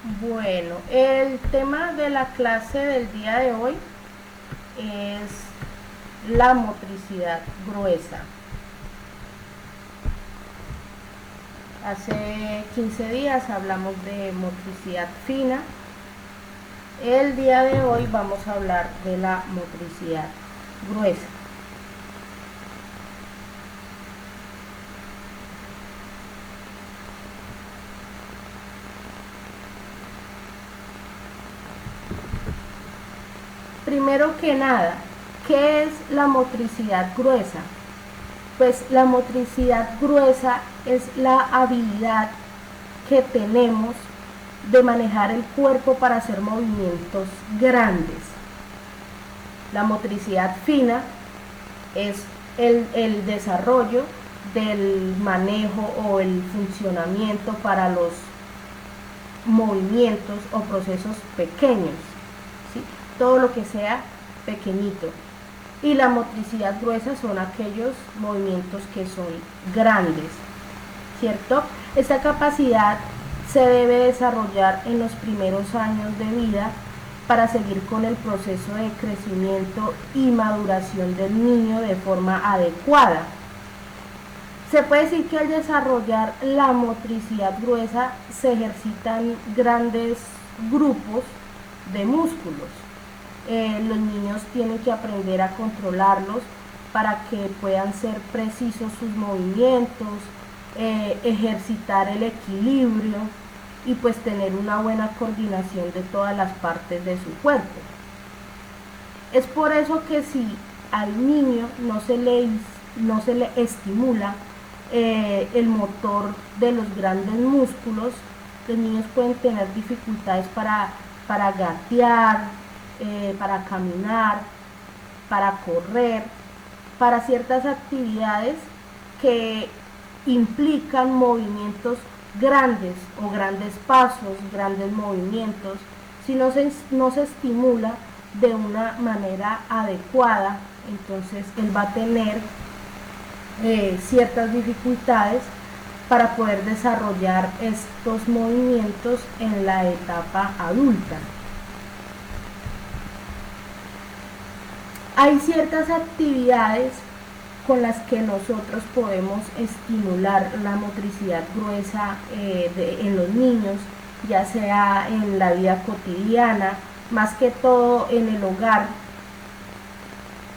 Bueno, el tema de la clase del día de hoy es la motricidad gruesa. Hace 15 días hablamos de motricidad fina. El día de hoy vamos a hablar de la motricidad gruesa. Primero que nada, ¿qué es la motricidad gruesa? Pues la motricidad gruesa es la habilidad que tenemos de manejar el cuerpo para hacer movimientos grandes. La motricidad fina es el desarrollo del manejo o el funcionamiento para los movimientos o procesos pequeños, ¿sí? Todo lo que sea pequeñito. Y la motricidad gruesa son aquellos movimientos que son grandes, ¿cierto? Esta capacidad se debe desarrollar en los primeros años de vida para seguir con el proceso de crecimiento y maduración del niño de forma adecuada. Se puede decir que al desarrollar la motricidad gruesa se ejercitan grandes grupos de músculos. Los niños tienen que aprender a controlarlos para que puedan ser precisos sus movimientos, ejercitar el equilibrio y pues tener una buena coordinación de todas las partes de su cuerpo. Es por eso que si al niño no se le estimula el motor de los grandes músculos, los niños pueden tener dificultades para gatear, para caminar, para correr, para ciertas actividades que implican movimientos grandes o grandes pasos, grandes movimientos. Si no se estimula de una manera adecuada, entonces él va a tener ciertas dificultades para poder desarrollar estos movimientos en la etapa adulta. Hay ciertas actividades con las que nosotros podemos estimular la motricidad gruesa en los niños, ya sea en la vida cotidiana, más que todo en el hogar.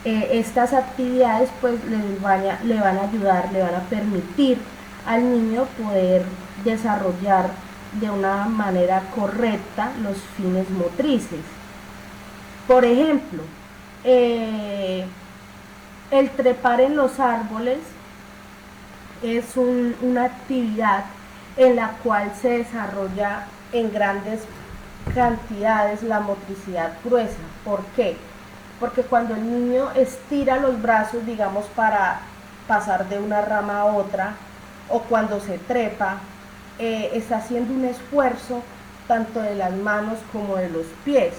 Estas actividades pues le van a ayudar, le van a permitir al niño poder desarrollar de una manera correcta los fines motrices. Por ejemplo, el trepar en los árboles es una actividad en la cual se desarrolla en grandes cantidades la motricidad gruesa. ¿Por qué? Porque cuando el niño estira los brazos, digamos, para pasar de una rama a otra, o cuando se trepa, está haciendo un esfuerzo tanto de las manos como de los pies.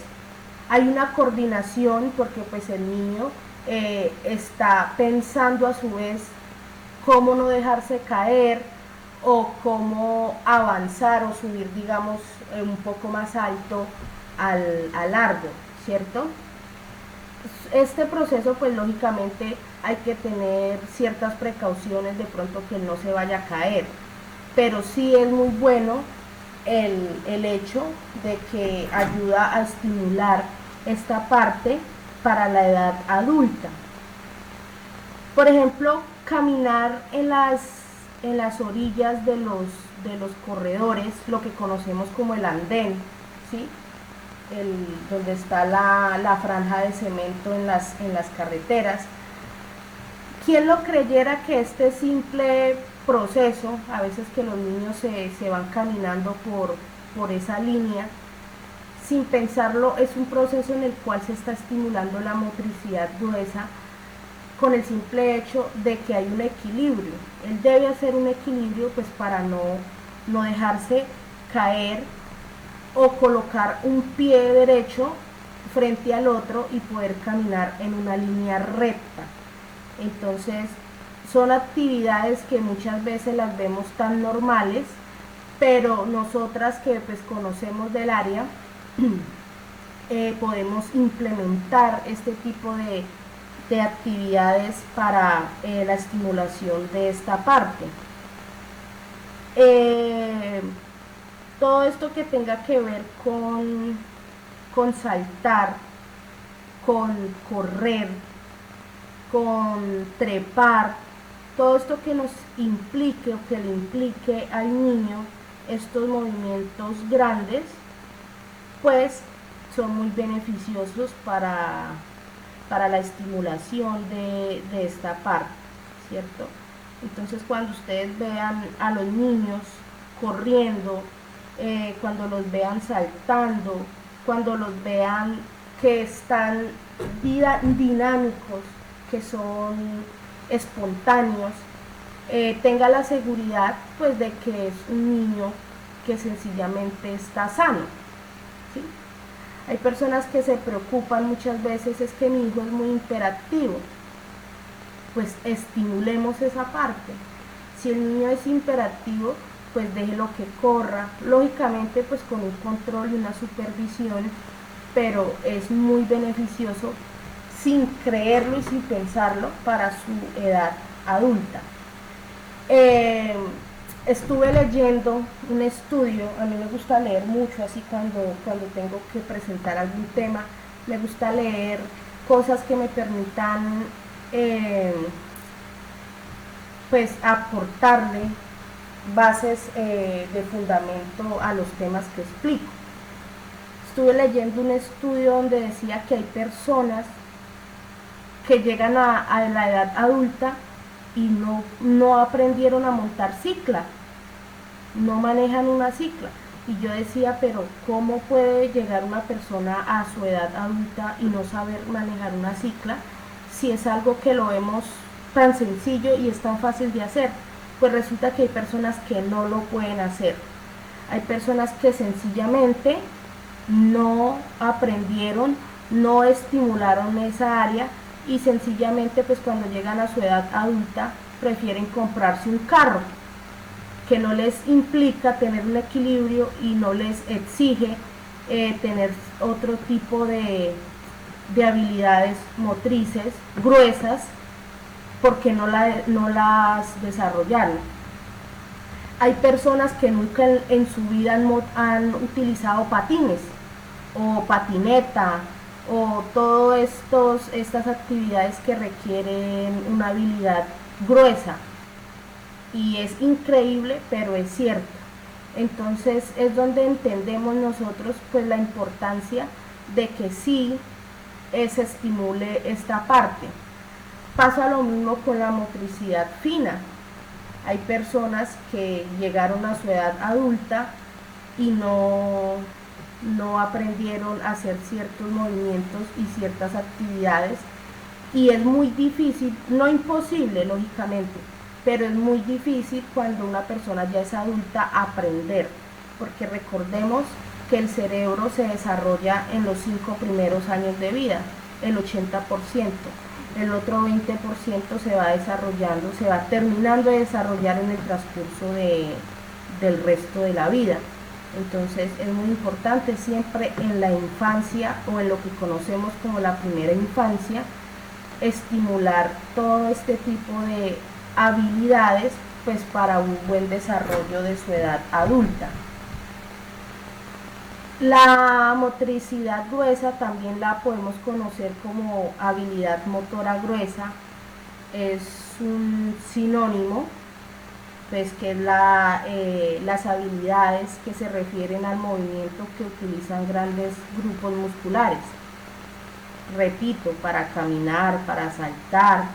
Hay una coordinación porque pues el niño está pensando a su vez cómo no dejarse caer o cómo avanzar o subir, digamos, un poco más alto al árbol, ¿cierto? Este proceso pues lógicamente hay que tener ciertas precauciones de pronto que no se vaya a caer, pero sí es muy bueno el hecho de que ayuda a estimular esta parte para la edad adulta. Por ejemplo, caminar en las orillas de los corredores, lo que conocemos como el andén, ¿sí? Donde está la franja de cemento en las carreteras. ¿Quién lo creyera que este simple proceso, a veces que los niños se van caminando por esa línea, sin pensarlo, es un proceso en el cual se está estimulando la motricidad gruesa con el simple hecho de que hay un equilibrio? Él debe hacer un equilibrio pues para no dejarse caer o colocar un pie derecho frente al otro y poder caminar en una línea recta. Entonces son actividades que muchas veces las vemos tan normales, pero nosotras que pues conocemos del área, podemos implementar este tipo de actividades para la estimulación de esta parte. Todo esto que tenga que ver con saltar, con correr, con trepar, todo esto que nos implique o que le implique al niño estos movimientos grandes, pues son muy beneficiosos para la estimulación de esta parte, ¿cierto? Entonces cuando ustedes vean a los niños corriendo, cuando los vean saltando, cuando los vean que están dinámicos, que son espontáneos, tenga la seguridad pues de que es un niño que sencillamente está sano, ¿sí? Hay personas que se preocupan muchas veces, es que mi hijo es muy hiperactivo. Pues estimulemos esa parte. Si el niño es hiperactivo, pues déjelo que corra, lógicamente pues con un control y una supervisión, pero es muy beneficioso sin creerlo y sin pensarlo para su edad adulta. Estuve leyendo un estudio, a mí me gusta leer mucho, así cuando tengo que presentar algún tema, me gusta leer cosas que me permitan pues aportarle bases de fundamento a los temas que explico. Estuve leyendo un estudio donde decía que hay personas que llegan a la edad adulta y no aprendieron a montar cicla, no manejan una cicla. Y yo decía, pero ¿cómo puede llegar una persona a su edad adulta y no saber manejar una cicla si es algo que lo vemos tan sencillo y es tan fácil de hacer? Pues resulta que hay personas que no lo pueden hacer. Hay personas que sencillamente no aprendieron, no estimularon esa área y sencillamente pues cuando llegan a su edad adulta prefieren comprarse un carro que no les implica tener un equilibrio y no les exige tener otro tipo de habilidades motrices gruesas porque no las desarrollaron. Hay personas que nunca en su vida han utilizado patines o patineta o todas estas actividades que requieren una habilidad gruesa, y es increíble, pero es cierto. Entonces es donde entendemos nosotros pues la importancia de que sí se estimule esta parte. Pasa lo mismo con la motricidad fina. Hay personas que llegaron a su edad adulta y no aprendieron a hacer ciertos movimientos y ciertas actividades, y es muy difícil, no imposible lógicamente, pero es muy difícil cuando una persona ya es adulta aprender, porque recordemos que el cerebro se desarrolla en los 5 primeros años de vida, el 80%, el otro 20% se va desarrollando, se va terminando de desarrollar en el transcurso del resto de la vida. Entonces es muy importante siempre en la infancia o en lo que conocemos como la primera infancia estimular todo este tipo de habilidades pues para un buen desarrollo de su edad adulta. La motricidad gruesa también la podemos conocer como habilidad motora gruesa, es un sinónimo pues que es las habilidades que se refieren al movimiento que utilizan grandes grupos musculares, repito, para caminar, para saltar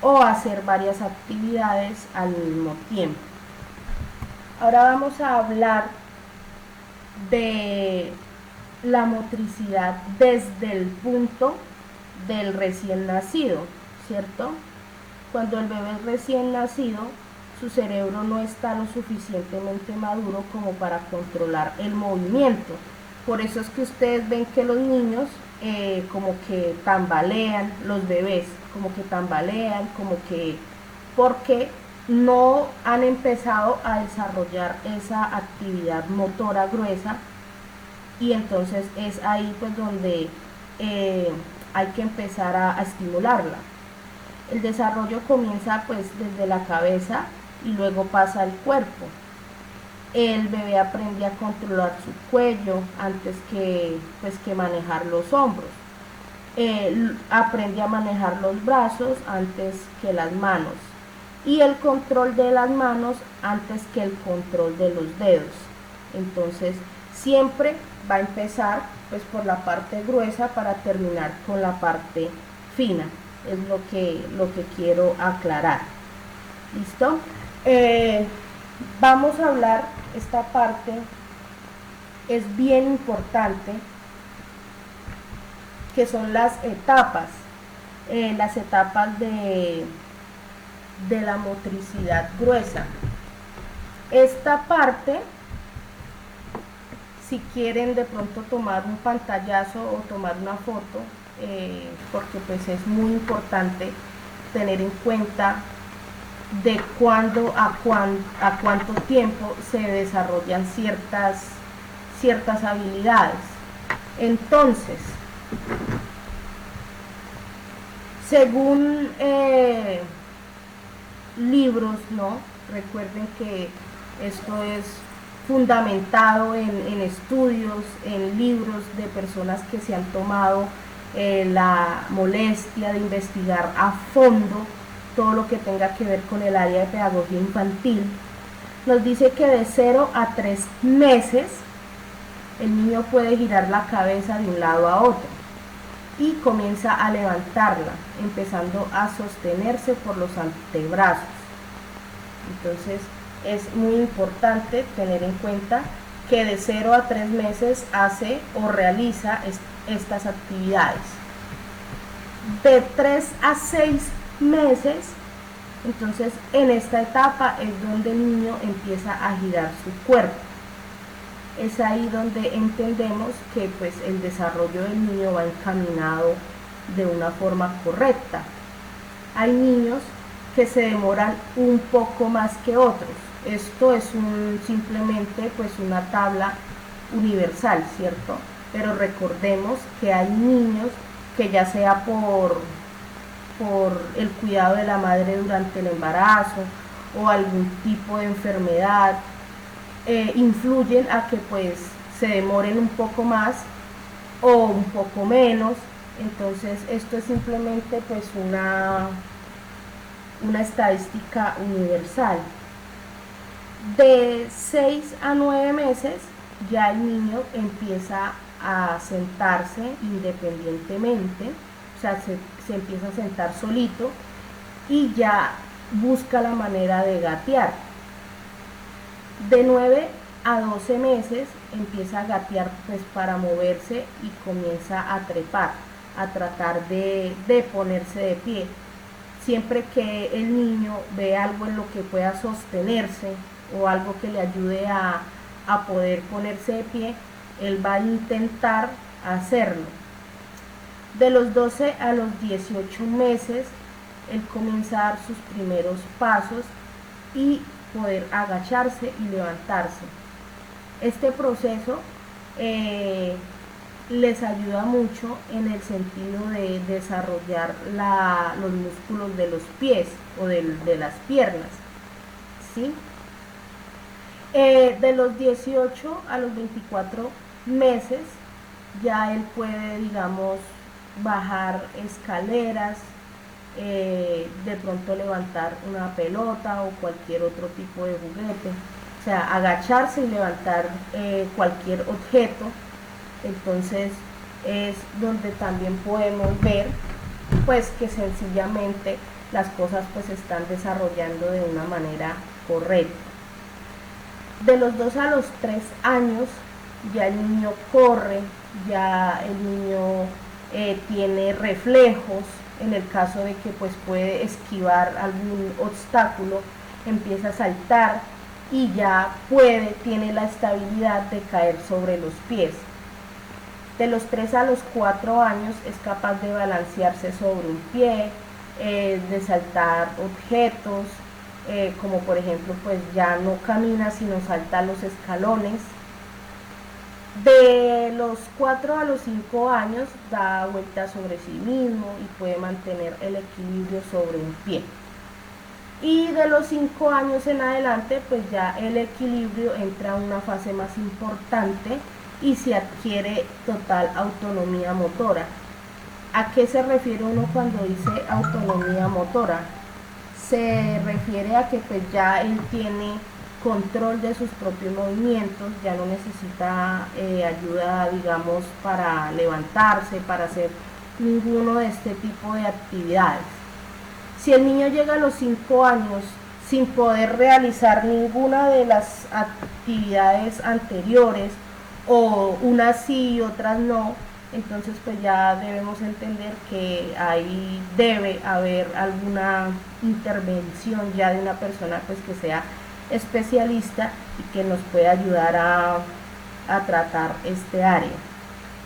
o hacer varias actividades al mismo tiempo. Ahora vamos a hablar de la motricidad desde el punto del recién nacido, ¿cierto? Cuando el bebé es recién nacido, su cerebro no está lo suficientemente maduro como para controlar el movimiento. Por eso es que ustedes ven que los niños como que tambalean, los bebés como que tambalean, como que, porque no han empezado a desarrollar esa actividad motora gruesa, y entonces es ahí pues donde hay que empezar a estimularla. El desarrollo comienza pues desde la cabeza y luego pasa al cuerpo. El bebé aprende a controlar su cuello antes que manejar los hombros. Aprende a manejar los brazos antes que las manos, y el control de las manos antes que el control de los dedos. Entonces siempre va a empezar pues por la parte gruesa para terminar con la parte fina. Es lo que quiero aclarar. ¿Listo? Vamos a hablar, esta parte es bien importante, que son las etapas de la motricidad gruesa. Esta parte, si quieren de pronto tomar un pantallazo o tomar una foto, porque pues es muy importante tener en cuenta de cuándo a cuánto tiempo se desarrollan ciertas habilidades. Entonces, según libros, ¿no? Recuerden que esto es fundamentado en estudios, en libros de personas que se han tomado la molestia de investigar a fondo todo lo que tenga que ver con el área de pedagogía infantil. Nos dice que de 0 a 3 meses el niño puede girar la cabeza de un lado a otro y comienza a levantarla, empezando a sostenerse por los antebrazos. Entonces es muy importante tener en cuenta que de 0 a 3 meses hace o realiza estas actividades. De 3 a 6 meses, entonces en esta etapa es donde el niño empieza a girar su cuerpo. Es ahí donde entendemos que pues el desarrollo del niño va encaminado de una forma correcta. Hay niños que se demoran un poco más que otros. Esto es simplemente pues una tabla universal, ¿cierto? Pero recordemos que hay niños que, ya sea por el cuidado de la madre durante el embarazo o algún tipo de enfermedad, influyen a que pues se demoren un poco más o un poco menos. Entonces esto es simplemente pues una estadística universal. De 6 a 9 meses ya el niño empieza a sentarse independientemente, o sea, se empieza a sentar solito y ya busca la manera de gatear. De 9 a 12 meses empieza a gatear pues para moverse y comienza a trepar, a tratar de ponerse de pie. Siempre que el niño ve algo en lo que pueda sostenerse o algo que le ayude a poder ponerse de pie, él va a intentar hacerlo. De los 12 a los 18 meses, él comienza a dar sus primeros pasos y poder agacharse y levantarse. Este proceso les ayuda mucho en el sentido de desarrollar los músculos de los pies o de las piernas, ¿sí? De los 18 a los 24 meses ya él puede, digamos, bajar escaleras, de pronto levantar una pelota o cualquier otro tipo de juguete, o sea, agacharse y levantar cualquier objeto. Entonces es donde también podemos ver pues que sencillamente las cosas pues se están desarrollando de una manera correcta. De los 2 a los 3 años ya el niño corre, ya el niño tiene reflejos. En el caso de que pues puede esquivar algún obstáculo, empieza a saltar y ya tiene la estabilidad de caer sobre los pies. De los 3 a los 4 años es capaz de balancearse sobre un pie, de saltar objetos, como por ejemplo pues ya no camina sino salta los escalones. De los 4 a los 5 años da vuelta sobre sí mismo y puede mantener el equilibrio sobre un pie. Y de los 5 años en adelante pues ya el equilibrio entra a una fase más importante y se adquiere total autonomía motora. ¿A qué se refiere uno cuando dice autonomía motora? Se refiere a que pues ya él tiene control de sus propios movimientos, ya no necesita ayuda, digamos, para levantarse, para hacer ninguno de este tipo de actividades. Si el niño llega a los 5 años sin poder realizar ninguna de las actividades anteriores, o unas sí y otras no, entonces pues ya debemos entender que ahí debe haber alguna intervención ya de una persona pues que sea especialista y que nos pueda ayudar a tratar este área.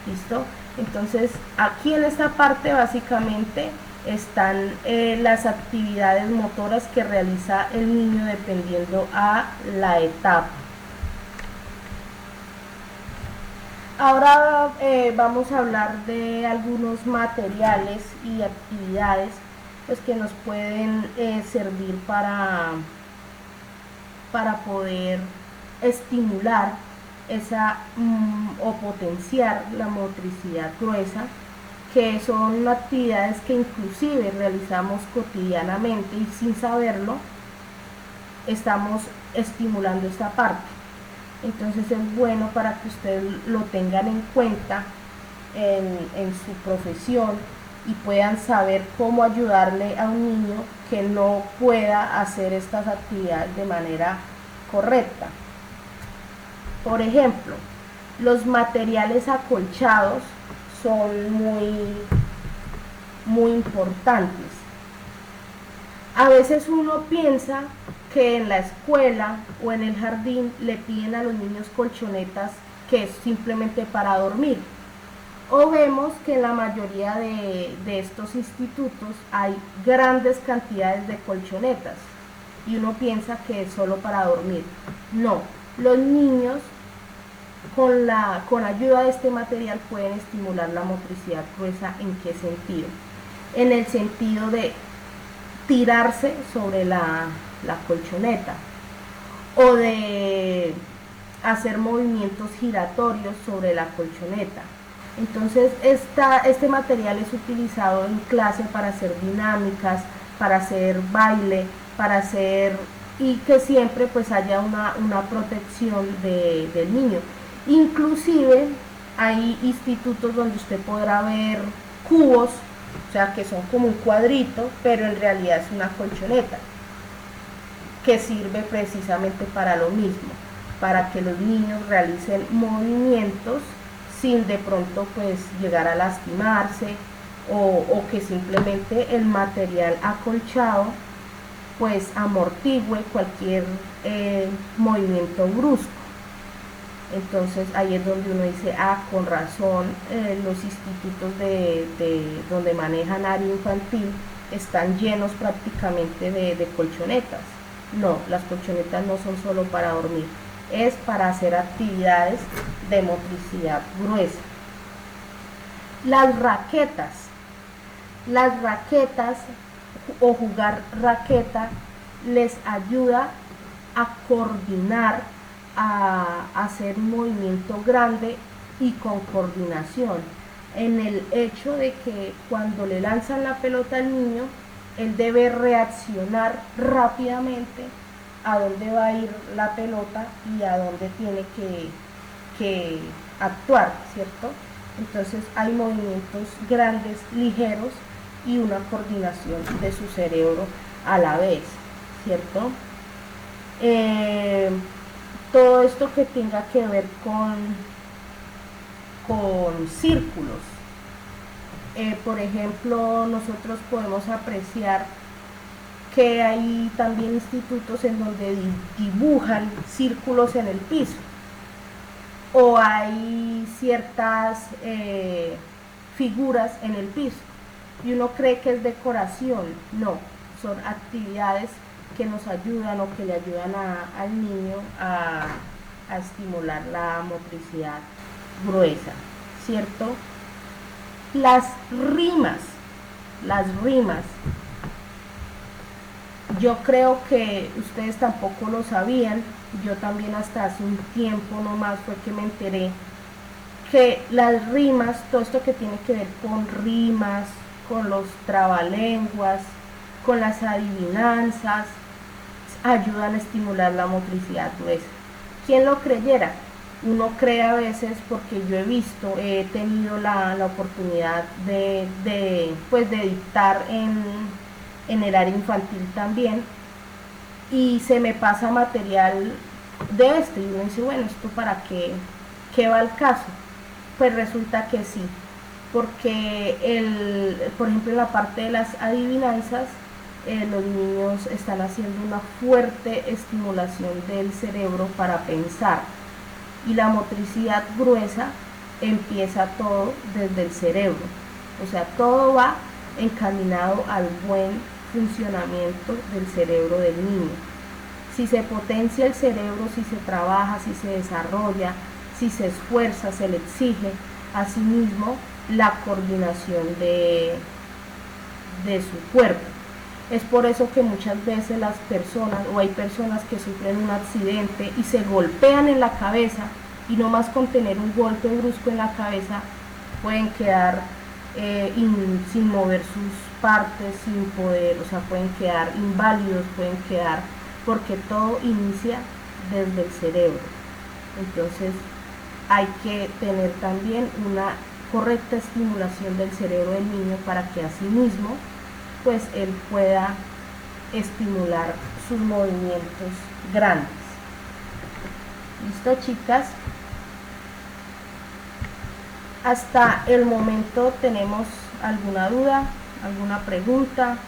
¿Listo? Entonces aquí en esta parte básicamente están las actividades motoras que realiza el niño dependiendo a la etapa. Ahora vamos a hablar de algunos materiales y actividades pues, que nos pueden servir para poder estimular esa o potenciar la motricidad gruesa, que son actividades que inclusive realizamos cotidianamente y sin saberlo estamos estimulando esta parte. Entonces es bueno para que ustedes lo tengan en cuenta en su profesión y puedan saber cómo ayudarle a un niño que no pueda hacer estas actividades de manera correcta. Por ejemplo, los materiales acolchados son muy importantes. A veces uno piensa que en la escuela o en el jardín le piden a los niños colchonetas que es simplemente para dormir. O vemos que en la mayoría de estos institutos hay grandes cantidades de colchonetas y uno piensa que es solo para dormir. No, los niños con ayuda de este material pueden estimular la motricidad gruesa. ¿En qué sentido? En el sentido de tirarse sobre la colchoneta o de hacer movimientos giratorios sobre la colchoneta. Entonces este material es utilizado en clase para hacer dinámicas, para hacer baile, para hacer, y que siempre pues haya una protección del niño. Inclusive hay institutos donde usted podrá ver cubos, o sea que son como un cuadrito, pero en realidad es una colchoneta que sirve precisamente para lo mismo, para que los niños realicen movimientos sin de pronto pues llegar a lastimarse o que simplemente el material acolchado pues amortigüe cualquier movimiento brusco. Entonces ahí es donde uno dice, con razón, los institutos donde manejan área infantil están llenos prácticamente de colchonetas. No, las colchonetas no son solo para dormir, es para hacer actividades de motricidad gruesa. Las raquetas o jugar raqueta les ayuda a coordinar, a hacer un movimiento grande y con coordinación, en el hecho de que cuando le lanzan la pelota al niño, él debe reaccionar rápidamente a dónde va a ir la pelota y a dónde tiene que actuar, ¿cierto? Entonces hay movimientos grandes, ligeros y una coordinación de su cerebro a la vez, ¿cierto? Todo esto que tenga que ver con círculos. Por ejemplo, nosotros podemos apreciar que hay también institutos en donde dibujan círculos en el piso, o hay ciertas figuras en el piso y uno cree que es decoración. No, son actividades que nos ayudan o que le ayudan al niño a estimular la motricidad gruesa, ¿cierto? Las rimas, yo creo que ustedes tampoco lo sabían, yo también hasta hace un tiempo nomás fue que me enteré que las rimas, todo esto que tiene que ver con rimas, con los trabalenguas, con las adivinanzas, ayudan a estimular la motricidad gruesa. ¿Quién lo creyera? Uno cree a veces, porque yo he tenido la oportunidad de dictar en el área infantil también, y se me pasa material de y uno dice, bueno, ¿esto para qué va el caso? Pues resulta que sí, porque por ejemplo en la parte de las adivinanzas, los niños están haciendo una fuerte estimulación del cerebro para pensar, y la motricidad gruesa empieza todo desde el cerebro, o sea, todo va encaminado al buen funcionamiento del cerebro del niño. Si se potencia el cerebro, si se trabaja, si se desarrolla, si se esfuerza, se le exige, asimismo la coordinación de su cuerpo. Es por eso que muchas veces las personas, o hay personas que sufren un accidente y se golpean en la cabeza, y no más con tener un golpe brusco en la cabeza pueden quedar sin mover sus partes, sin poder, o sea, pueden quedar inválidos, pueden quedar, porque todo inicia desde el cerebro. Entonces hay que tener también una correcta estimulación del cerebro del niño para que asimismo pues él pueda estimular sus movimientos grandes. ¿Listo, chicas? Hasta el momento, ¿tenemos alguna duda, alguna pregunta?